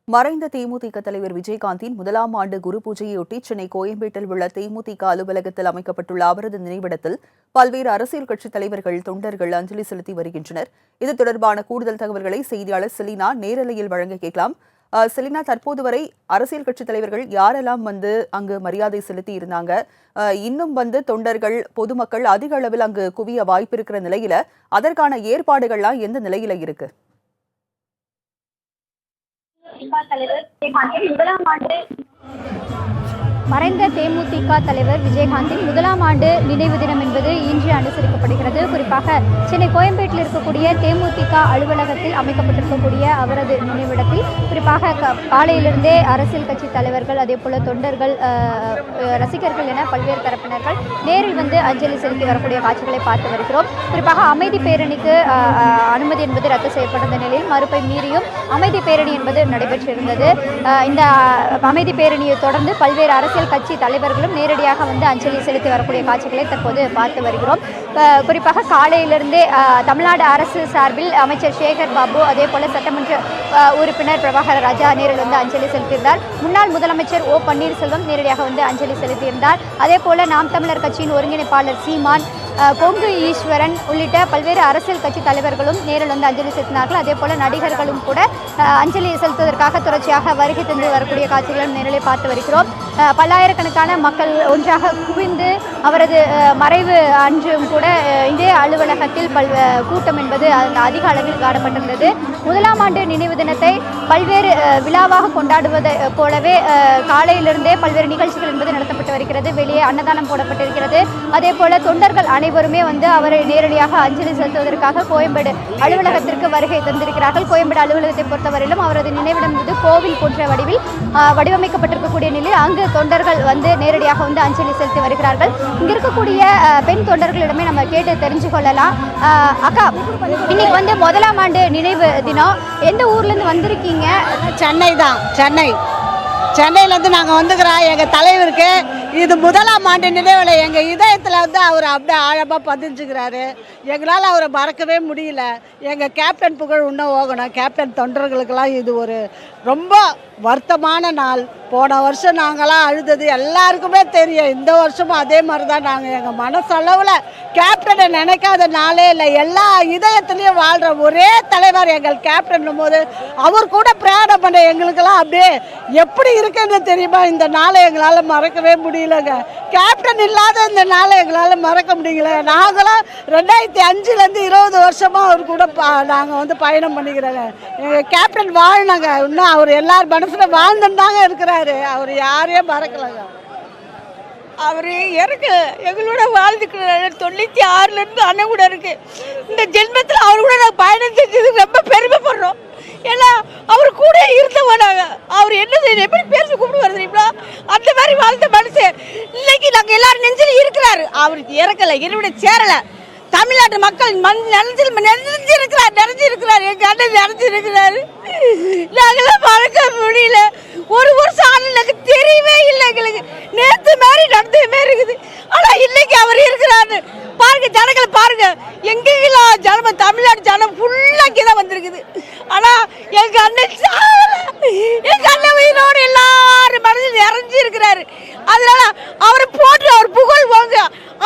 மறைந்த தேமுதிக தலைவர் விஜயகாந்தின் முதலாம் ஆண்டு குரு பூஜையொட்டி சென்னை கோயம்பேட்டில் உள்ள தேமுதிக அலுவலகத்தில் அமைக்கப்பட்டுள்ள அவரது நினைவிடத்தில் பல்வேறு அரசியல் கட்சித் தலைவர்கள், தொண்டர்கள் அஞ்சலி செலுத்தி வருகின்றனர். இது தொடர்பான கூடுதல் தகவல்களை செய்தியாளர் செலினா நேரலையில் வழங்க கேட்கலாம். செலினா, தற்போது வரை அரசியல் கட்சித் தலைவர்கள் யாரெல்லாம் அங்கு மரியாதை செலுத்தி இருந்தாங்க? இன்னும் தொண்டர்கள், பொதுமக்கள் அதிக அளவில் அங்கு குவிய வாய்ப்பு இருக்கிற நிலையில அதற்கான ஏற்பாடுகள்லாம் எந்த நிலையில இருக்கு? முதலாம் ஆண்டு மறைந்த தேமுதிக தலைவர் விஜயகாந்தின் முதலாம் ஆண்டு நினைவு தினம் என்பது இன்று அனுசரிக்கப்படுகிறது. குறிப்பாக சென்னை கோயம்பேட்டில் இருக்கக்கூடிய தேமுதிக அலுவலகத்தில் அமைக்கப்பட்டிருக்கக்கூடிய அவரது நினைவிடத்தில் குறிப்பாக காலையிலிருந்தே அரசியல் கட்சி தலைவர்கள், அதே போல தொண்டர்கள், ரசிகர்கள் என பல்வேறு தரப்பினர்கள் நேரில் அஞ்சலி செலுத்தி வரக்கூடிய காட்சிகளை பார்த்து வருகிறோம். குறிப்பாக அமைதி பேரணிக்கு அனுமதி என்பது ரத்து செய்யப்பட்ட நிலையில் மறுப்பை மீறியும் அமைதி பேரணி என்பது நடைபெற்றிருந்தது. இந்த அமைதி பேரணியை தொடர்ந்து பல்வேறு அரசியல் கட்சி தலைவர்களும் நேரடியாக அஞ்சலி செலுத்தி வரக்கூடிய காட்சிகளை தற்போது பார்த்து வருகிறோம். குறிப்பாக காலையிலிருந்தே தமிழ்நாடு அரசு சார்பில் அமைச்சர் சேகர் பாபு, அதே போல சட்டமன்ற உறுப்பினர் பிரபாகர் ராஜா நேரில் அஞ்சலி செலுத்தியிருந்தார். முன்னாள் முதலமைச்சர் ஓ பன்னீர்செல்வம் நேரடியாக அஞ்சலி செலுத்தியிருந்தார். அதே போல நாம் தமிழர் கட்சியின் ஒருங்கிணைப்பாளர் சீமான், கொங்கு ஈஸ்வரன் உள்ளிட்ட பல்வேறு அரசியல் கட்சி தலைவர்களும் நேரில் அஞ்சலி செலுத்தினார்கள். அதே போல நடிகர்களும் கூட அஞ்சலி செலுத்துவதற்காக தொடர்ச்சியாக வருகை தந்து வரக்கூடிய காட்சிகளும் நேரில் பார்த்து வருகிறோம். பல்லாயிரக்கணக்கான மக்கள் ஒன்றாக குவிந்து அவரது மறைவு அன்றும் கூட இதே அலுவலகத்தில் கூட்டம் என்பது அதிக அளவில் காணப்பட்டிருந்தது. முதலாம் ஆண்டு நினைவு தினத்தை பல்வேறு விழாவாக கொண்டாடுவதை போலவே காலையிலிருந்தே பல்வேறு நிகழ்ச்சிகள் என்பது நடத்தப்பட்டு வருகிறது. வெளியே அன்னதானம் போடப்பட்டிருக்கிறது. அதே போல தொண்டர்கள் அனைவருமே அவரை நேரடியாக அஞ்சலி செலுத்துவதற்காக கோயம்பேடு அலுவலகத்திற்கு வருகை தந்திருக்கிறார்கள். கோயம்பேடு அலுவலகத்தை பொறுத்தவரையிலும் அவரது நினைவிடம் கோவில் போன்ற வடிவில் வடிவமைக்கப்பட்டிருக்கக்கூடிய நிலையில் அங்கு தொண்டர்கள் நேரடியாக அஞ்சலி செலுத்தி வருகிறார்கள். இங்க இருக்கக்கூடிய பெண் தொண்டர்களிடமே நம்ம கேட்டு தெரிஞ்சு கொள்ளலாம். அக்கா, இன்னைக்கு முதலாம் ஆண்டு நினைவு தினம், எந்த ஊர்ல இருந்து வந்திருக்கீங்க? சென்னை தான். சென்னையிலேருந்து நாங்கள் வந்துக்கிறோம். எங்கள் தலைவருக்கு இது முதலாம் ஆண்டு நினைவில் எங்கள் இதயத்தில் அவர் அப்படியே ஆழமாக பதிஞ்சுக்கிறாரு. எங்களால் அவரை மறக்கவே முடியல. எங்கள் கேப்டன் புகழ் இன்னும் போகணும். கேப்டன் தொண்டர்களுக்கெல்லாம் இது ஒரு ரொம்ப வருத்தமான நாள். போன வருஷம் நாங்களாம் அழுதது எல்லாருக்குமே தெரியும். இந்த வருஷமும் அதே மாதிரி தான். நாங்கள் எங்கள் மனசளவில் கேப்டனை நினைக்காத நாளே இல்லை. எல்லா இதயத்துலேயும் வாழ்கிற ஒரே தலைவர் எங்கள் கேப்டன் போது அவர் கூட பிரயாணம் பண்ண எங்களுக்கெல்லாம் அப்படியே எப்படி இருக்குன்னு தெரியுமா? இந்த நாளை எங்களால் மறக்கவே முடியலங்க. கேப்டன் இல்லாத இந்த நாளை எங்களால் மறக்க முடியல. நாங்களாம் 2005லேருந்து 20 வருஷமாக அவர் கூட நாங்கள் பயணம் பண்ணிக்கிறோங்க. எங்கள் கேப்டன் வாழ்னாங்க. இன்னும் அவர் எல்லார் மனசில் வாழ்ந்துன்னு தாங்க இருக்கிறாரு. அவர் யாரையும் மறக்கலைங்க. அவர் எங்களோட வாழ்ந்துக்கிறாரு. 96லேருந்து அண்ணன் கூட இருக்கு. இந்த ஜென்மத்தில் அவர் கூட நாங்கள் பயணம் செஞ்சது ரொம்ப பெருமைப்படுறோம். ஏன்னா அவர் கூட இருந்தவனாங்க. அவர் என்ன செய்ய எப்படி பேசி கூப்பிடுவார் தெரியுங்களா? அந்த மாதிரி வாழ்ந்த மனுஷன் இன்னைக்கு நாங்கள் எல்லாரும் நெஞ்சில் இருக்கிறாரு. அவருக்கு இறக்கலை, என்னுடைய சேரலை. தமிழ்நாட்டு மக்கள் நிறைஞ்சிருக்கிறார். எங்க அண்ணன் நிறைஞ்சிருக்கிறாரு. நாங்களாம் மறக்க முடியல. ஒரு வருஷம் ஆனா எனக்கு தெரியவே இல்லை. எங்களுக்கு நேற்று மாதிரி நடந்த மாதிரி இருக்குது. ஆனா இன்னைக்கு அவர் இருக்கிறாரு. பாருங்க, ஜனங்களை பாருங்க. எங்கெல்லாம் ஜனம், தமிழ்நாடு ஜனம் ஃபுல்லா இங்கதான் வந்திருக்குது. ஆனா எங்க அண்ணன் எங்க அண்ணன் உயிரோடு எல்லாரும் மனதில் நிறைஞ்சி இருக்கிறாரு. அதனால அவரை போட்டு அவர் புகழ் வாங்க.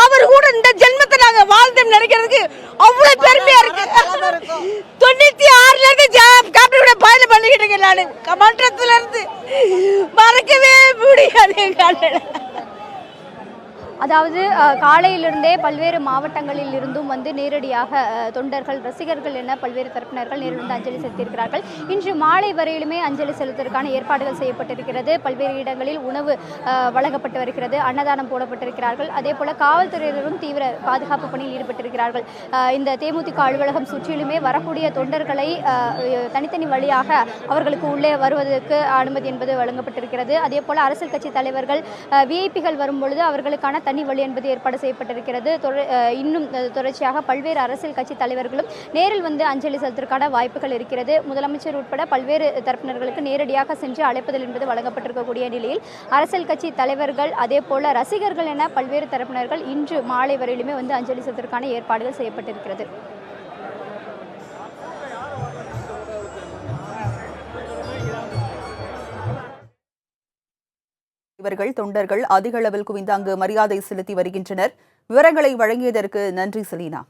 அவர் கூட இந்த ஜென்மத்தை நாங்க வாழ்ந்தோம் நினைக்கிறதுக்கு அவ்வளவு பெருமையா இருக்கு. 96லேருந்து கேப்டனோட பயணம் பண்ணிக்கிட்டு இருக்கேன். நான் மன்றத்துல இருந்து மறக்கவே முடியாது எங்க அண்ணன். அதாவது காலையிலிருந்தே பல்வேறு மாவட்டங்களில் இருந்தும் நேரடியாக தொண்டர்கள், ரசிகர்கள் என பல்வேறு தரப்பினர்கள் நேரில் அஞ்சலி செலுத்தியிருக்கிறார்கள். இன்று மாலை வரையிலுமே அஞ்சலி செலுத்துவதற்கான ஏற்பாடுகள் செய்யப்பட்டிருக்கிறது. பல்வேறு இடங்களில் உணவு வழங்கப்பட்டு வருகிறது. அன்னதானம் போடப்பட்டிருக்கிறார்கள். அதே போல காவல்துறையினரும் தீவிர பாதுகாப்பு பணியில் ஈடுபட்டிருக்கிறார்கள். இந்த தேமுதிக அலுவலகம் சுற்றிலுமே வரக்கூடிய தொண்டர்களை தனித்தனி வழியாக அவர்களுக்கு உள்ளே வருவதற்கு அனுமதி என்பது வழங்கப்பட்டிருக்கிறது. அதே போல அரசியல் கட்சி தலைவர்கள், விஐபிகள் வரும்பொழுது அவர்களுக்கான தனி வழி என்பது ஏற்பாடு செய்யப்பட்டிருக்கிறது. இன்னும் தொடர்ச்சியாக பல்வேறு அரசியல் கட்சி தலைவர்களும் நேரில் அஞ்சலி செலுத்துவதற்கான வாய்ப்புகள் இருக்கிறது. முதலமைச்சர் உட்பட பல்வேறு தரப்பினர்களுக்கு நேரடியாக சென்று அழைப்புதல் என்பது வழங்கப்பட்டிருக்கக்கூடிய நிலையில் அரசியல் கட்சி தலைவர்கள், அதே போல ரசிகர்கள் என பல்வேறு தரப்பினர்கள் இன்று மாலை வரையிலுமே அஞ்சலி செலுத்துவதற்கான ஏற்பாடுகள் செய்யப்பட்டிருக்கிறது. இவர்கள் தொண்டர்கள் அதிக அளவில் குவிந்து அங்கு மரியாதை செலுத்தி வருகின்றனர். விவரங்களை வழங்கியதற்கு நன்றி செலீனா.